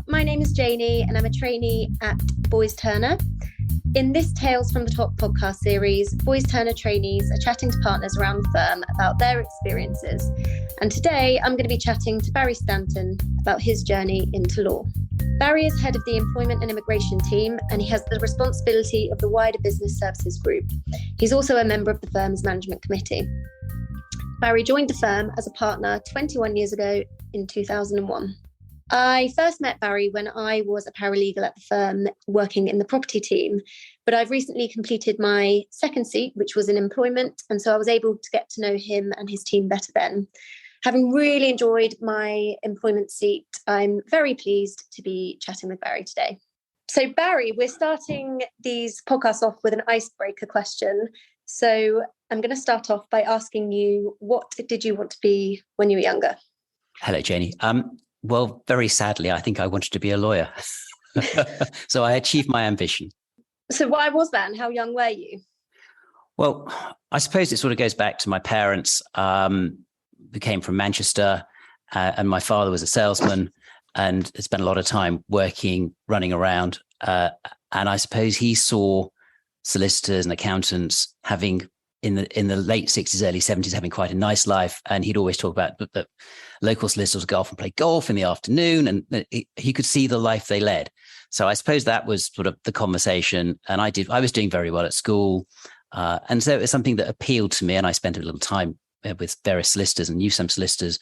my name is Janey and I'm a trainee at Boys Turner. In this Tales from the Top podcast series, Boys Turner trainees are chatting to partners around the firm about their experiences. And today I'm going to be chatting to Barry Stanton about his journey into law. Barry is head of the Employment and Immigration team, and he has the responsibility of the wider business services group. He's also a member of the firm's management committee. Barry joined the firm as a partner 21 years ago in 2001. I first met Barry when I was a paralegal at the firm working in the property team, but I've recently completed my second seat, which was in employment, and so I was able to get to know him and his team better then. Having really enjoyed my employment seat, I'm very pleased to be chatting with Barry today. So Barry, we're starting these podcasts off with an icebreaker question. So I'm going to start off by asking you, what did you want to be when you were younger? Hello, Janey. Well, very sadly, I think I wanted to be a lawyer. So I achieved my ambition. So why was that and how young were you? Well, I suppose it sort of goes back to my parents, who came from Manchester, and my father was a salesman and had spent a lot of time working, running around. And I suppose he saw solicitors and accountants having in the late 60s, early 70s, having quite a nice life. And he'd always talk about that local solicitors would go off and play golf in the afternoon, and he could see the life they led. So I suppose that was sort of the conversation. And I was doing very well at school. And so it was something that appealed to me. And I spent a little time with various solicitors and knew some solicitors.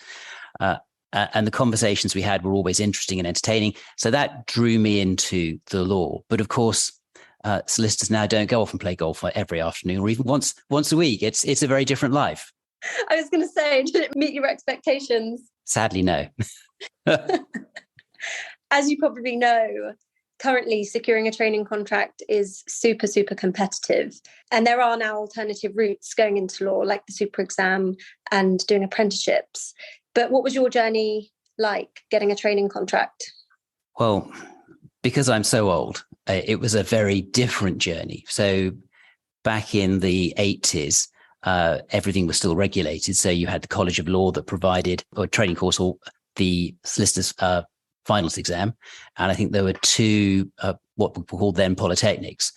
And the conversations we had were always interesting and entertaining. So that drew me into the law. But of course, solicitors now don't go off and play golf every afternoon or even once a week. It's a very different life. I was going to say, did it meet your expectations? Sadly, no. As you probably know, currently securing a training contract is super, super competitive. And there are now alternative routes going into law, like the super exam and doing apprenticeships. But what was your journey like getting a training contract? Well, because I'm so old, it was a very different journey. So back in the 80s, everything was still regulated. So you had the College of Law that provided a training course or the solicitor's finals exam. And I think there were two, what we called then polytechnics.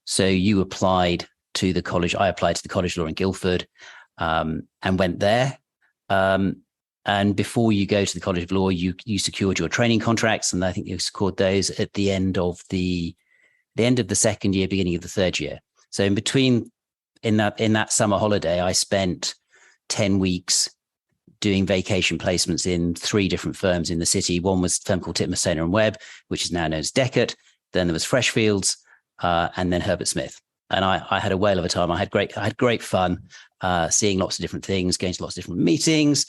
So you applied to the college. I applied to the College of Law in Guildford and went there. And before you go to the College of Law, you secured your training contracts, and I think you secured those at the end of the second year, beginning of the third year. So in between, in that summer holiday, I spent 10 weeks doing vacation placements in 3 different firms in the city. One was a firm called Titmus Taylor & Webb, which is now known as Deckert. Then there was Freshfields, and then Herbert Smith. And I had a whale of a time. I had great fun, seeing lots of different things, going to lots of different meetings,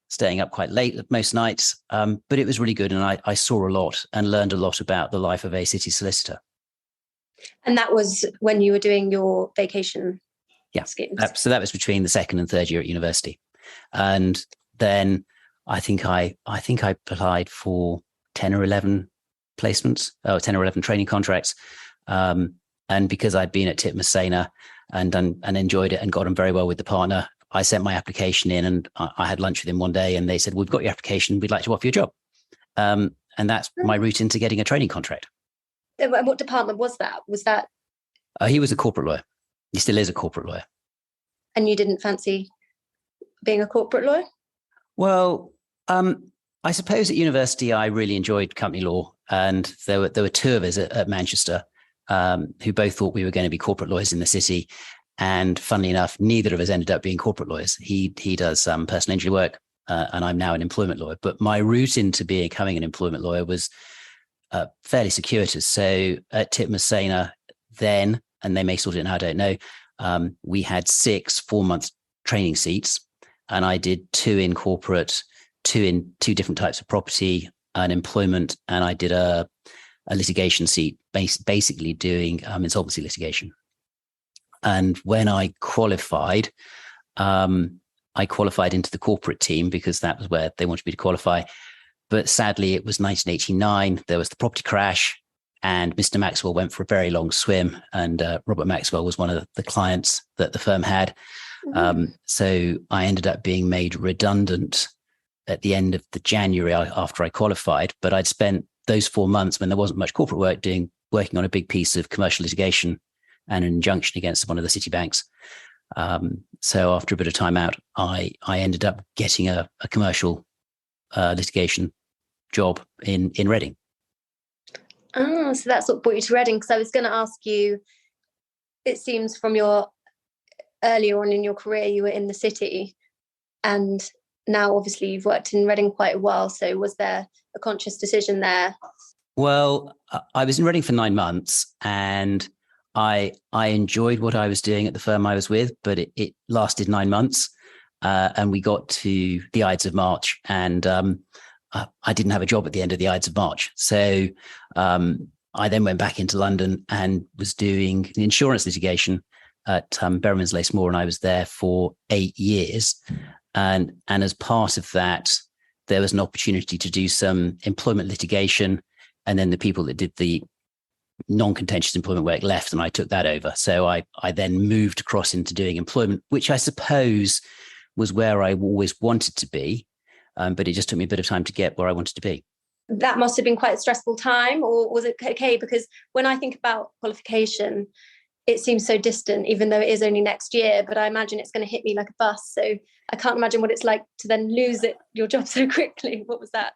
staying up quite late most nights. But it was really good. And I saw a lot and learned a lot about the life of a city solicitor. And that was when you were doing your vacation schemes? So that was between the second and third year at university. And then I think I applied for 10 or 11 placements, 10 or 11 training contracts. And because I'd been at Titmus Taylor and enjoyed it and got on very well with the partner, I sent my application in, and I had lunch with him one day, and they said, "We've got your application. We'd like to offer you a job." And that's my route into getting a training contract. And what department was that? Was that? He was a corporate lawyer. He still is a corporate lawyer. And you didn't fancy being a corporate lawyer? Well, I suppose at university I really enjoyed company law, and there were 2 of us at Manchester who both thought we were going to be corporate lawyers in the city. And funnily enough, neither of us ended up being corporate lawyers. He does personal injury work, and I'm now an employment lawyer. But my route into becoming an employment lawyer was fairly circuitous. So at Titmus Taylor then, and they may sort it now, I don't know, we had 6 4-month training seats, and I did 2 in corporate, 2 in 2 different types of property and employment, and I did a litigation seat, basically doing insolvency litigation. And when I qualified into the corporate team because that was where they wanted me to qualify. But sadly, it was 1989. There was the property crash, and Mr. Maxwell went for a very long swim. And Robert Maxwell was one of the clients that the firm had. So I ended up being made redundant at the end of the January after I qualified, but I'd spent those 4 months when there wasn't much corporate work working on a big piece of commercial litigation and an injunction against one of the city banks. So after a bit of time out, I ended up getting a commercial litigation job in Reading. Oh, so that's what brought you to Reading. Because I was going to ask you, it seems from your earlier on in your career, you were in the city, and now obviously you've worked in Reading quite a while. So was there a conscious decision there? Well, I was in Reading for 9 months, and I enjoyed what I was doing at the firm I was with, but it lasted 9 months, and we got to the Ides of March, and I didn't have a job at the end of the Ides of March. So I then went back into London and was doing insurance litigation at Berryman's Lace Moore, and I was there for 8 years. And as part of that, there was an opportunity to do some employment litigation, and then the people that did the non-contentious employment work left, and I took that over. So I then moved across into doing employment, which I suppose was where I always wanted to be, but it just took me a bit of time to get where I wanted to be. That must have been quite a stressful time, or was it okay? Because when I think about qualification, it seems so distant, even though it is only next year, but I imagine it's going to hit me like a bus. So I can't imagine what it's like to then lose your job so quickly. What was that?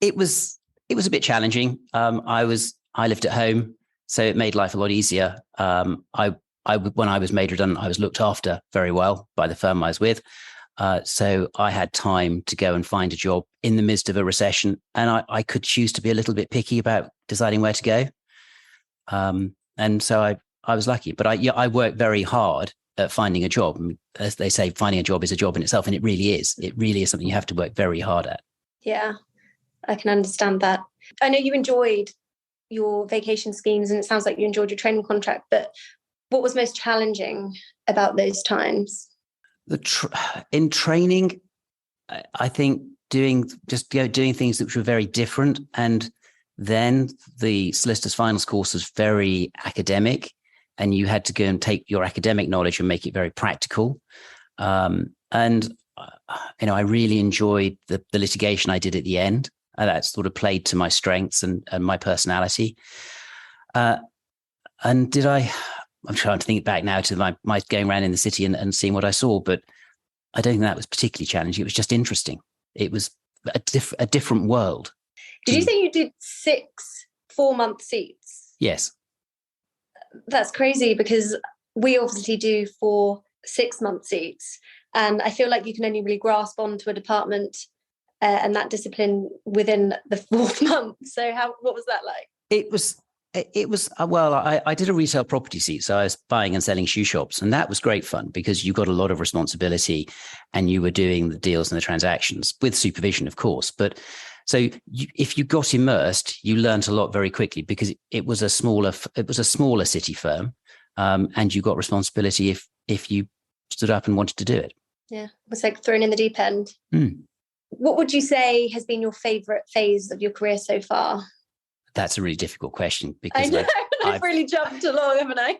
It was a bit challenging. I lived at home, so it made life a lot easier. When I was made redundant, I was looked after very well by the firm I was with. So I had time to go and find a job in the midst of a recession, and I could choose to be a little bit picky about deciding where to go. And so I was lucky, but I worked very hard at finding a job. As they say, finding a job is a job in itself, and it really is. It really is something you have to work very hard at. Yeah, I can understand that. I know you enjoyed your vacation schemes, and it sounds like you enjoyed your training contract, but what was most challenging about those times? In training, I think doing things which were very different. And then the solicitor's finals course was very academic, and you had to go and take your academic knowledge and make it very practical. I really enjoyed the litigation I did at the end. That sort of played to my strengths and my personality. I'm trying to think back now to my going around in the city and seeing what I saw, but I don't think that was particularly challenging. It was just interesting. It was a different world. Did you say you did 6 4-month seats? Yes. That's crazy, because we obviously do 4 6-month seats. And I feel like you can only really grasp onto a department and that discipline within the 4th month. So what was that like? It was well, I did a retail property seat. So I was buying and selling shoe shops, and that was great fun because you got a lot of responsibility and you were doing the deals and the transactions with supervision, of course. But so if you got immersed, you learned a lot very quickly because it was a smaller city firm, and you got responsibility if you stood up and wanted to do it. Yeah, it was like thrown in the deep end. What would you say has been your favourite phase of your career so far? That's a really difficult question because I know, I've really jumped along, haven't I?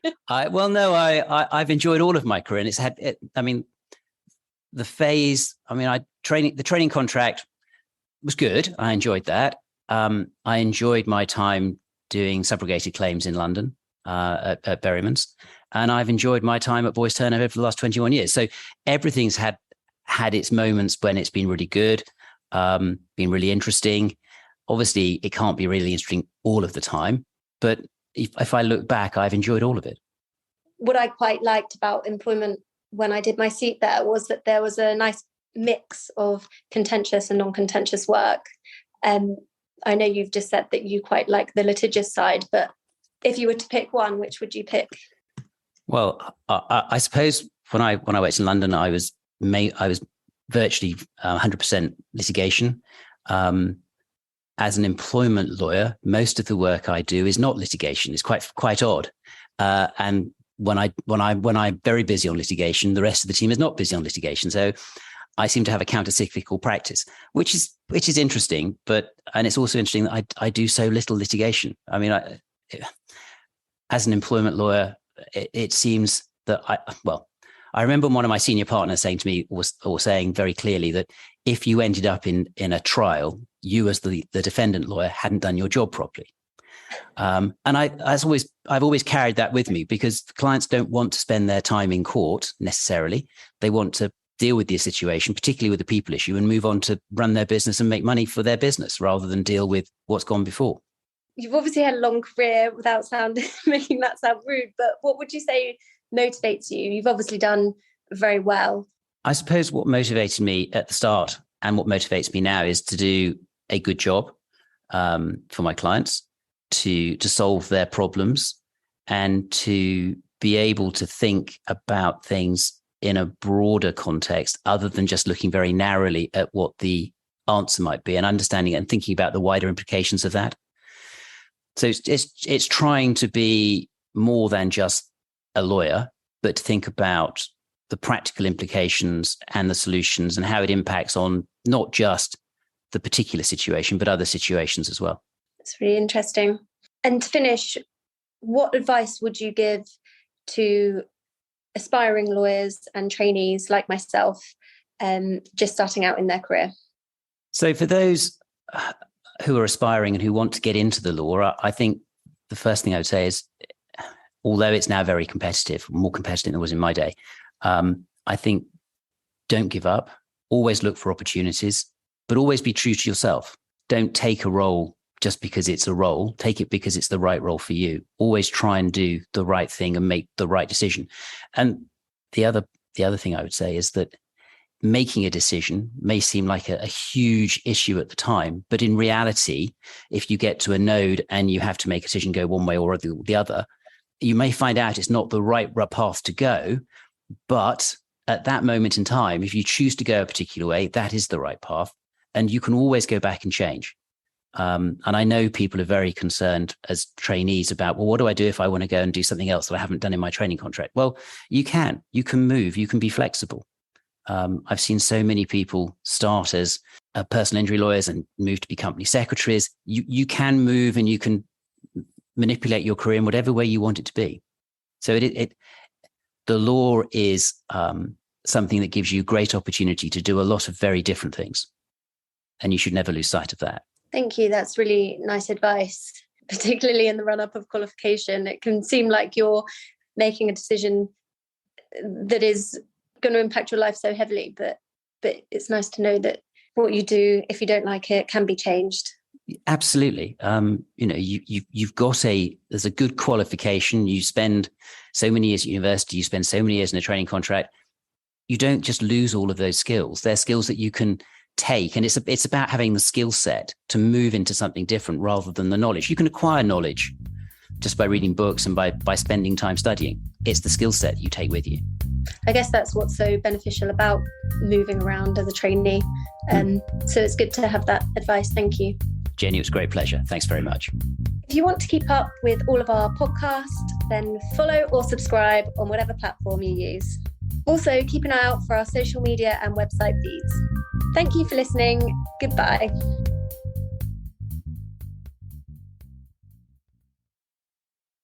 I've enjoyed all of my career, and the training contract was good. I enjoyed that. I enjoyed my time doing subrogated claims in London at Berryman's, and I've enjoyed my time at Boyce Turner over the last 21 years. So everything's had its moments when it's been really good, been really interesting. Obviously, it can't be really interesting all of the time, but if I look back, I've enjoyed all of it. What I quite liked about employment when I did my seat there was that there was a nice mix of contentious and non-contentious work. I know you've just said that you quite like the litigious side, but if you were to pick one, which would you pick? Well, I suppose when I worked in London, I was virtually 100% litigation. As an employment lawyer, most of the work I do is not litigation. It's quite odd. And when I'm very busy on litigation, the rest of the team is not busy on litigation. So I seem to have a counter-cyclical practice, which is interesting. And it's also interesting that I do so little litigation. I mean, as an employment lawyer, it seems that I remember one of my senior partners saying to me, or saying very clearly, that if you ended up in a trial, you as the defendant lawyer hadn't done your job properly. And I've always carried that with me, because clients don't want to spend their time in court necessarily. They want to deal with the situation, particularly with the people issue, and move on to run their business and make money for their business rather than deal with what's gone before. You've obviously had a long career without making that sound rude, but what would you say motivates you? You've obviously done very well. I suppose what motivated me at the start and what motivates me now is to do a good job for my clients, to solve their problems, and to be able to think about things in a broader context other than just looking very narrowly at what the answer might be, and understanding and thinking about the wider implications of that. So it's trying to be more than just a lawyer, but to think about the practical implications and the solutions and how it impacts on not just the particular situation, but other situations as well. It's really interesting. And to finish, what advice would you give to aspiring lawyers and trainees like myself, just starting out in their career? So for those who are aspiring and who want to get into the law, I think the first thing I would say is, although it's now very competitive, more competitive than it was in my day, I think don't give up. Always look for opportunities, but always be true to yourself. Don't take a role just because it's a role. Take it because it's the right role for you. Always try and do the right thing and make the right decision. And the other thing I would say is that making a decision may seem like a huge issue at the time, but in reality, if you get to a node and you have to make a decision, go one way or the other, you may find out it's not the right path to go. But at that moment in time, if you choose to go a particular way, that is the right path. And you can always go back and change. And I know people are very concerned as trainees about, well, what do I do if I want to go and do something else that I haven't done in my training contract? Well, you can move, you can be flexible. I've seen so many people start as personal injury lawyers and move to be company secretaries. You can move and you can manipulate your career in whatever way you want it to be. So the law is something that gives you great opportunity to do a lot of very different things. And you should never lose sight of that. Thank you. That's really nice advice, particularly in the run-up of qualification. It can seem like you're making a decision that is going to impact your life so heavily, but it's nice to know that what you do, if you don't like it, can be changed. Absolutely. You've got there's a good qualification. You spend so many years at university, you spend so many years in a training contract. You don't just lose all of those skills. They're skills that you can take. And it's about having the skill set to move into something different rather than the knowledge. You can acquire knowledge just by reading books and by spending time studying. It's the skill set you take with you. I guess that's what's so beneficial about moving around as a trainee. So it's good to have that advice. Thank you. Jenny, it was a great pleasure. Thanks very much. If you want to keep up with all of our podcasts, then follow or subscribe on whatever platform you use. Also, keep an eye out for our social media and website feeds. Thank you for listening. Goodbye.